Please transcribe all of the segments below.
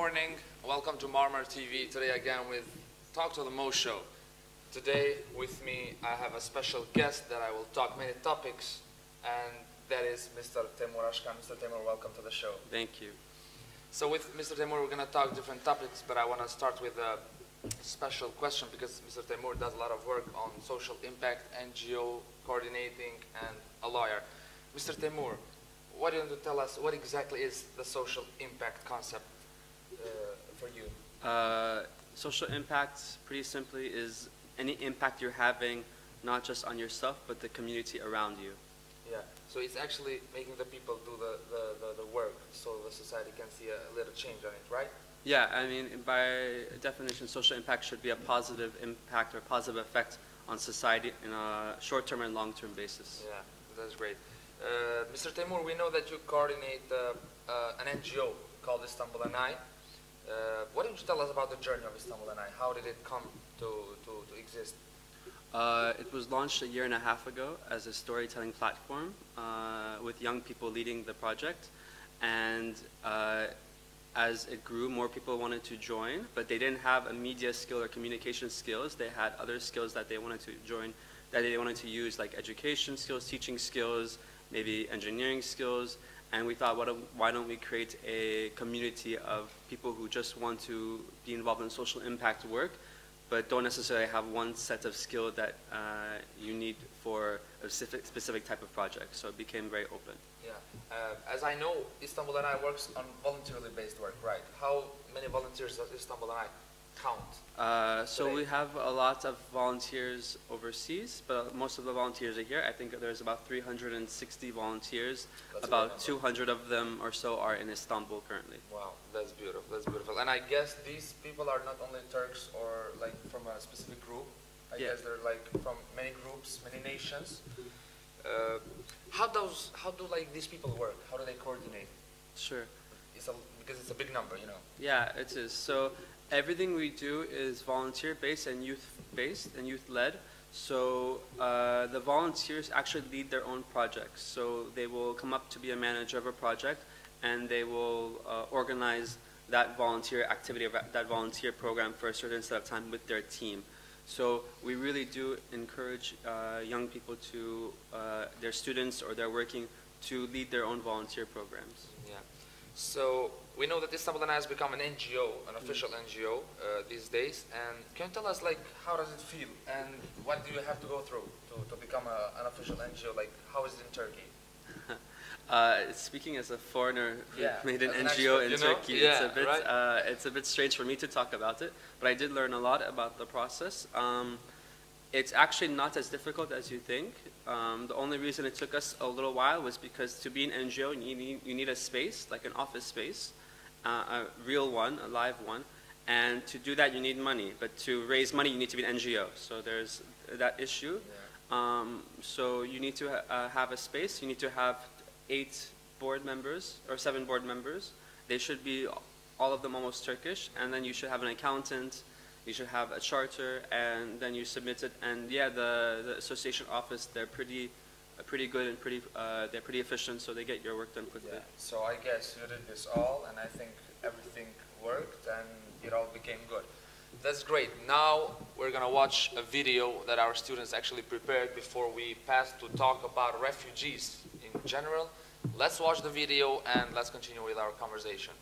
morning. Welcome to Marmara TV. Today again with Talk to the Mo show. Today with me I have a special guest that I will talk many topics, and that is Mr. Temur Ashkan. Mr. Temur, welcome to the show. Thank you. So with Mr. Temur we're going to talk different topics, but I want to start with a special question because Mr. Temur does a lot of work on social impact, NGO, coordinating, and a lawyer. Mr. Temur, what do you want to tell us? What exactly is the social impact concept for you? Social impact, pretty simply, is any impact you're having, not just on yourself, but the community around you. Yeah, so it's actually making the people do the work so the society can see a little change on it, right? Yeah, I mean, by definition, social impact should be a positive impact or positive effect on society in a short-term and long-term basis. Yeah, that's great. Mr. Temur, we know that you coordinate an NGO called Istanbul and I. What did you tell us about the journey of Istanbul and I? How did it come to exist? It was launched a year and a half ago as a storytelling platform with young people leading the project. And as it grew, more people wanted to join, but they didn't have a media skill or communication skills. They had other skills that they wanted to join, that they wanted to use, like education skills, teaching skills, maybe engineering skills. And we thought, why don't we create a community of people who just want to be involved in social impact work, but don't necessarily have one set of skill that you need for a specific type of project. So it became very open. Yeah. As I know, Istanbul and I works on voluntarily based work, right? How many volunteers does Istanbul and I count? So we have a lot of volunteers overseas, but most of the volunteers are here. I think there's about 360 volunteers. That's about 200 of them or so are in Istanbul currently. Wow, that's beautiful, that's beautiful. And I guess these people are not only Turks or like from a specific group. I guess they're like from many groups, many nations. How do like these people work? How do they coordinate? Sure. Because it's a big number, you know. Yeah, it is. So everything we do is volunteer-based and youth-based and youth-led. So the volunteers actually lead their own projects. So they will come up to be a manager of a project, and they will organize that volunteer activity, or that volunteer program for a certain set of time with their team. So we really do encourage young people to, their students or they're working, to lead their own volunteer programs. Yeah. So we know that Istanbul and I has become an NGO, an official NGO these days. And can you tell us, like, how does it feel? And what do you have to go through to become an official NGO? Like, how is it in Turkey? Speaking as a foreigner who made an an NGO expert, in you know? Turkey, Yeah, it's a bit strange for me to talk about it, but I did learn a lot about the process. It's actually not as difficult as you think. The only reason it took us a little while was because to be an NGO, you need a space, like an office space, a real one, a live one, and to do that you need money. But to raise money, you need to be an NGO. So there's that issue. Yeah. So you need to have a space. You need to have 8 board members or 7 board members. They should be all of them almost Turkish, and then you should have an accountant. You should have a charter, and then you submit it. And yeah, the association office, they're pretty good and they're pretty efficient, so they get your work done quickly. Yeah. So I guess you did this all, and I think everything worked, and it all became good. That's great. Now we're gonna watch a video that our students actually prepared before we pass to talk about refugees in general. Let's watch the video and let's continue with our conversation.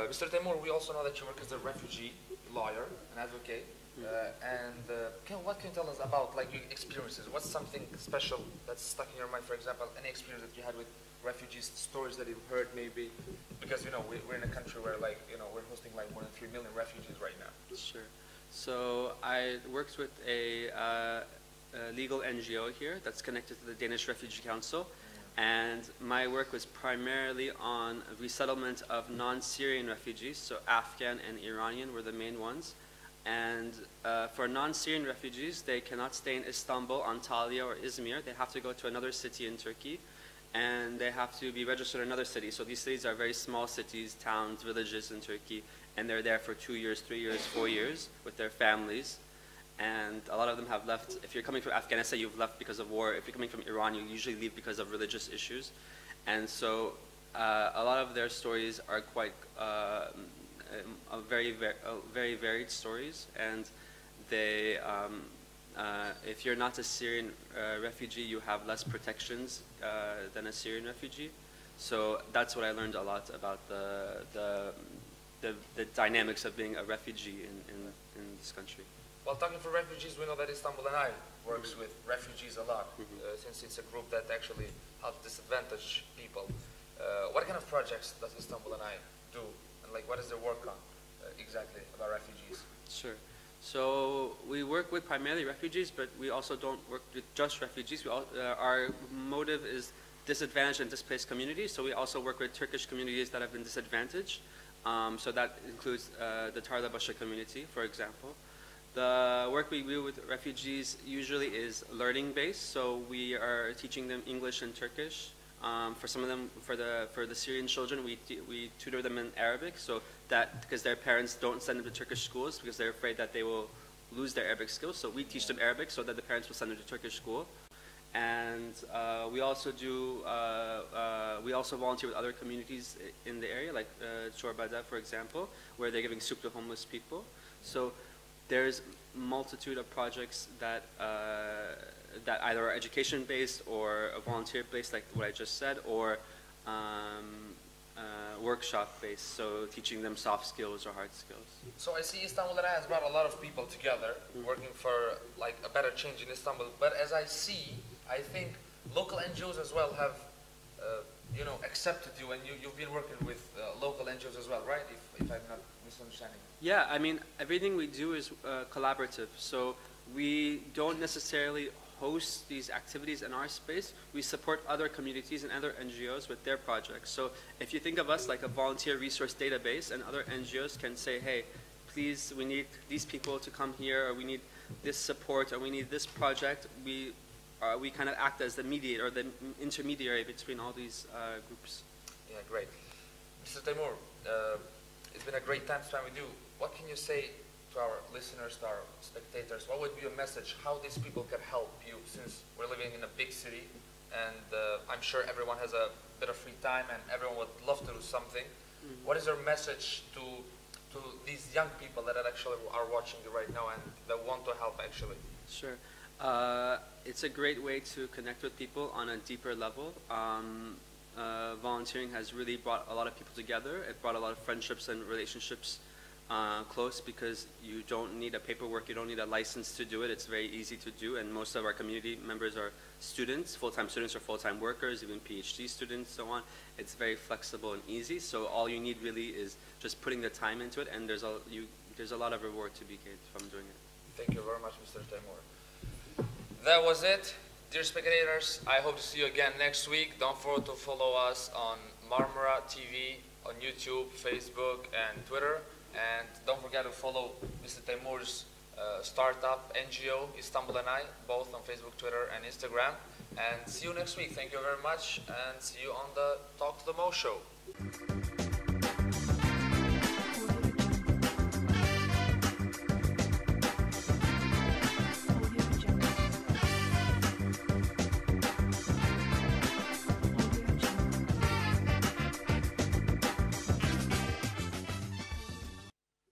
Mr. Temur, we also know that you work as a refugee lawyer, an advocate, what can you tell us about like your experiences? What's something special that's stuck in your mind? For example, any experience that you had with refugees, stories that you've heard maybe, because you know we're in a country where like we're hosting like more than 3 million refugees right now. Sure. So I worked with a legal NGO here that's connected to the Danish Refugee Council. And my work was primarily on resettlement of non-Syrian refugees, so Afghan and Iranian were the main ones. And for non-Syrian refugees, they cannot stay in Istanbul, Antalya, or Izmir. They have to go to another city in Turkey, and they have to be registered in another city. So these cities are very small cities, towns, villages in Turkey, and they're there for 2 years, 3 years, 4 years with their families. And a lot of them have left. If you're coming from Afghanistan, you've left because of war. If you're coming from Iran, you usually leave because of religious issues. And so a lot of their stories are quite very varied stories. And they, if you're not a Syrian refugee, you have less protections than a Syrian refugee. So that's what I learned a lot about the dynamics of being a refugee in this country. Well, talking for refugees, we know that Istanbul and I works with refugees a lot, since it's a group that actually helps disadvantaged people. What kind of projects does Istanbul and I do, and like what is their work on exactly about refugees? Sure. So we work with primarily refugees, but we also don't work with just refugees. Our motive is disadvantaged and displaced communities, so we also work with Turkish communities that have been disadvantaged. So that includes the Tarlabaşı community, for example. The work we do with refugees usually is learning-based, so we are teaching them English and Turkish. For some of them, for the Syrian children, we tutor them in Arabic, so that because their parents don't send them to Turkish schools because they're afraid that they will lose their Arabic skills, so we teach them Arabic so that the parents will send them to Turkish school. And we also volunteer with other communities in the area, like Çorbada, for example, where they're giving soup to homeless people. So there's multitude of projects that that either are education-based or volunteer-based, like what I just said, or workshop-based, so teaching them soft skills or hard skills. So I see Istanbul and I has brought a lot of people together, working for like a better change in Istanbul. But as I see, I think local NGOs as well have, you know, accepted you, and you've been working with local NGOs as well, right? If I'm not misunderstanding. Yeah, I mean, everything we do is collaborative. So we don't necessarily host these activities in our space. We support other communities and other NGOs with their projects. So if you think of us like a volunteer resource database, and other NGOs can say, hey, please, we need these people to come here, or we need this support, or we need this project, we kind of act as the mediator, or the intermediary between all these groups. Yeah, great. Mr. Timur, it's been a great time to spend with you. What can you say to our listeners, to our spectators? What would be your message? How these people can help you, since we're living in a big city, and I'm sure everyone has a bit of free time, and everyone would love to do something. What is your message to these young people that actually are watching you right now and that want to help actually? Sure. It's a great way to connect with people on a deeper level. Volunteering has really brought a lot of people together. It brought a lot of friendships and relationships close, because you don't need a paperwork, you don't need a license to do it. It's very easy to do, and most of our community members are students, full-time students or full-time workers, even PhD students, so on. It's very flexible and easy, so all you need really is just putting the time into it, and there's a lot of reward to be gained from doing it. Thank you very much, Mr. Timur. That was it. Dear spectators, I hope to see you again next week. Don't forget to follow us on Marmara TV, on YouTube, Facebook, and Twitter. And don't forget to follow Mr. Timur's startup NGO, Istanbul and I, both on Facebook, Twitter, and Instagram. And see you next week. Thank you very much, and see you on the Talk to the Mo show.